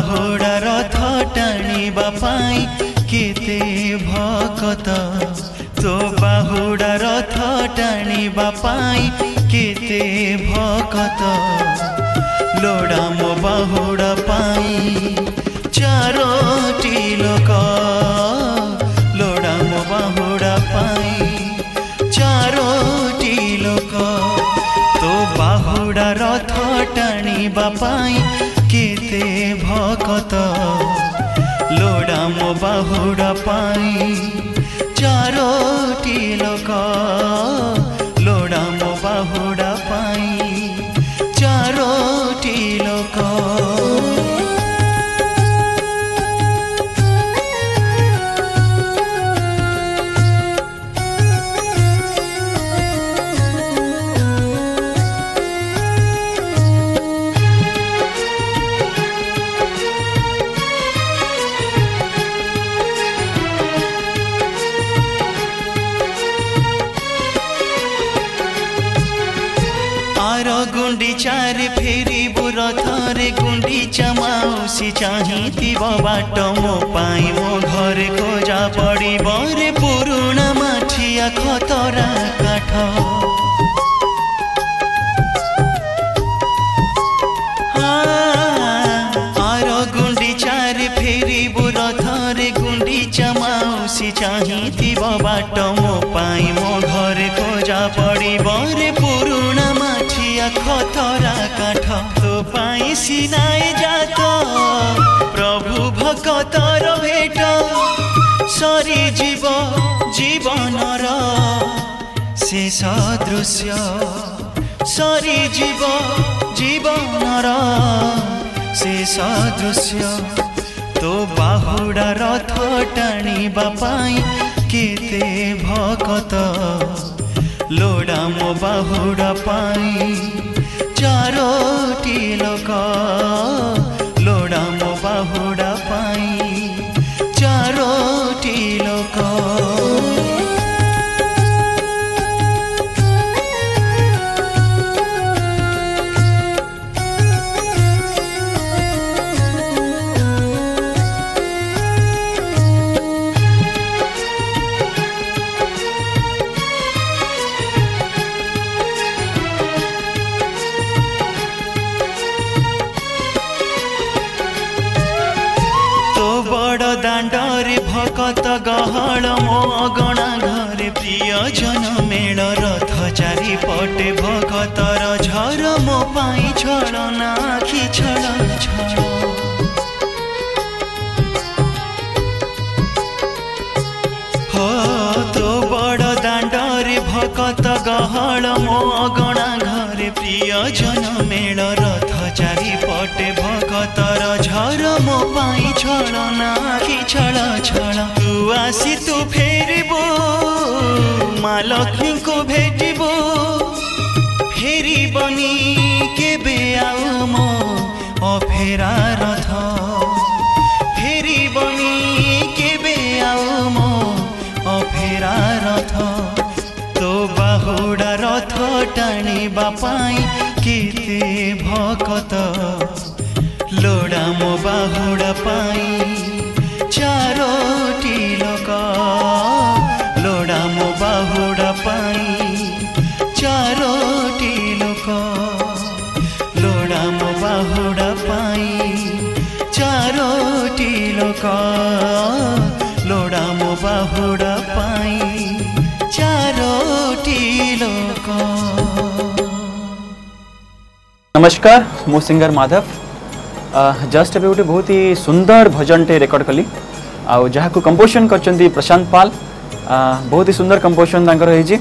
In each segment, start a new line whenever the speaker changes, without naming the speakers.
बाहुड़ा रथ टाणिबा पाई केते भकत तो बाहुड़ा रथ टाणिबा पाई केते भकत लोड़ा मो बाहुड़ा पाई चारोटी लोक लोड़ा मो बाहुड़ा पाई चारोटी लोक तो बाहुड़ा रथ टाणिबा पाई केते भकत लोड़ा मो बाहुड़ा पाई चारोटी लोक लोड़ा मो बाहुड़ा पाई चारोटी लोक गुंडीचार फेरी रथरे गुंडीचा माउसी चाहिथिब बाट मो पाई मो घर खोजा पड़िब रे पुरुणा माठिया खतरा काठ आर गुंडीचार फेरी रथरे गुंडीचा माउसी चाहिथिब बाट मो पाई मो घर खोजा पड़िब रे पुरुणा खतरा काठ तो पाई सिनाए जात प्रभु भक्तर भेट सरी जीव जीवनर शेष दृश्य सरी जीव जीवनर शेष दृश्य तो बाहुड़ा रथ टाणिबा पाई केते भकत लोड़ा मो बाहुड़ा पाई चारोटी लोक लोड़ा मो बाहुड़ा पाई चारोटी लोक दांडरे भकत गहल मो अगणा घरे प्रिय जन मेल रथ चारि पटे भकतर झर मो पाई छलना आखि छल छल हो तो बड़ दांडरे भकत गहल मो अगणा घरे प्रिय जन मेल रथ चारि पटे भकतर झर मो पाई छलना आखि छल छल तू आसी तू फेरिबो माँ लक्ष्मी को भेटिबो फेरिबनी केबे आउ मो अफेरा रथ फेरिबनी केबे आउ मो अफेरा रथ तो बाहुड़ा रथ टाणिबा पाई केते भकत लोड़ा मो बाहुड़ा पाई चारोटी लोक लोड़ा मो बाहुड़ा पाई चारोटी लोक लोड़ा मो बाहुड़ा पाई चारोटी लोक लोड़ा मो बाहुड़ा पाई चारोटी लोक।
नमस्कार मो सिंगर माधव जस्ट अभी गोटे बहुत ही सुंदर भजन टे रेकर्ड कली जहाँ को कंपोजिशन करचंती प्रशांत पाल बहुत ही सुंदर कंपोजिशन तांकर होईची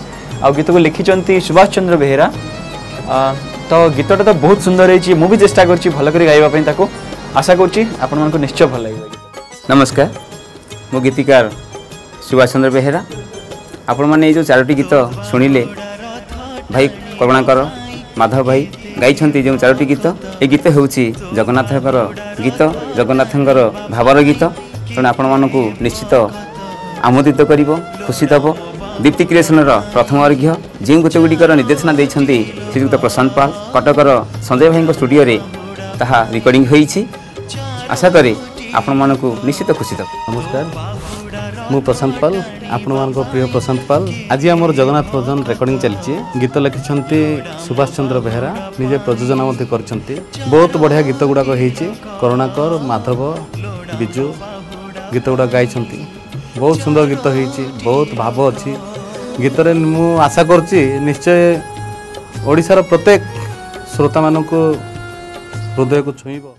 गीत को लिखिचंती सुभाष चंद्र बेहेरा तो गीतटा तो बहुत सुंदर होईची मु भी चेष्टा करची भल करी गाइबा पई ताको आशा करची आपन मन को निश्चय भल लागबा।
नमस्कार मो गीतिकार सुभाष चंद्र बेहेरा आपण माने जो चारोटी गीत सुनिले भाई करुणाकर माधव भाई गाइछंती जो चारोटी गीत ए गीत होउची जगन्नाथकर गीत जगन्नाथकर भावर गीत तेणु आपण मानकु निश्चित आमोदित करिवो खुशी दबो। दीप्ति क्रिएशन प्रथम अर्घ्य जो गीतगुड़िकर निर्देशना देइछंती श्रीयुक्त प्रशांत पाल कटकर संजय भाई स्टूडियो रे ताहा रिकॉर्डिंग होईछि आशा करी आपण मानकु निश्चित खुशी देव।
नमस्कार मु प्रशांत पाल आपण मानको प्रिय प्रशांत पाल आज आमर जगन्नाथ भजन रेकर्डिंग चलची गीत लिखिछंती सुभाष चंद्र बेहेरा निजे प्रयोजन मध्य करछंती बहुत बढ़िया गीत गुड़ाक होईची करुणाकर माधव बिजू गीत गुड़ा गाइछंती बहुत सुंदर गीत होईची बहुत भाव अच्छी गीत रे मु आशा करची निश्चय ओडिसार प्रत्येक श्रोता मानक हृदय को छुईबो।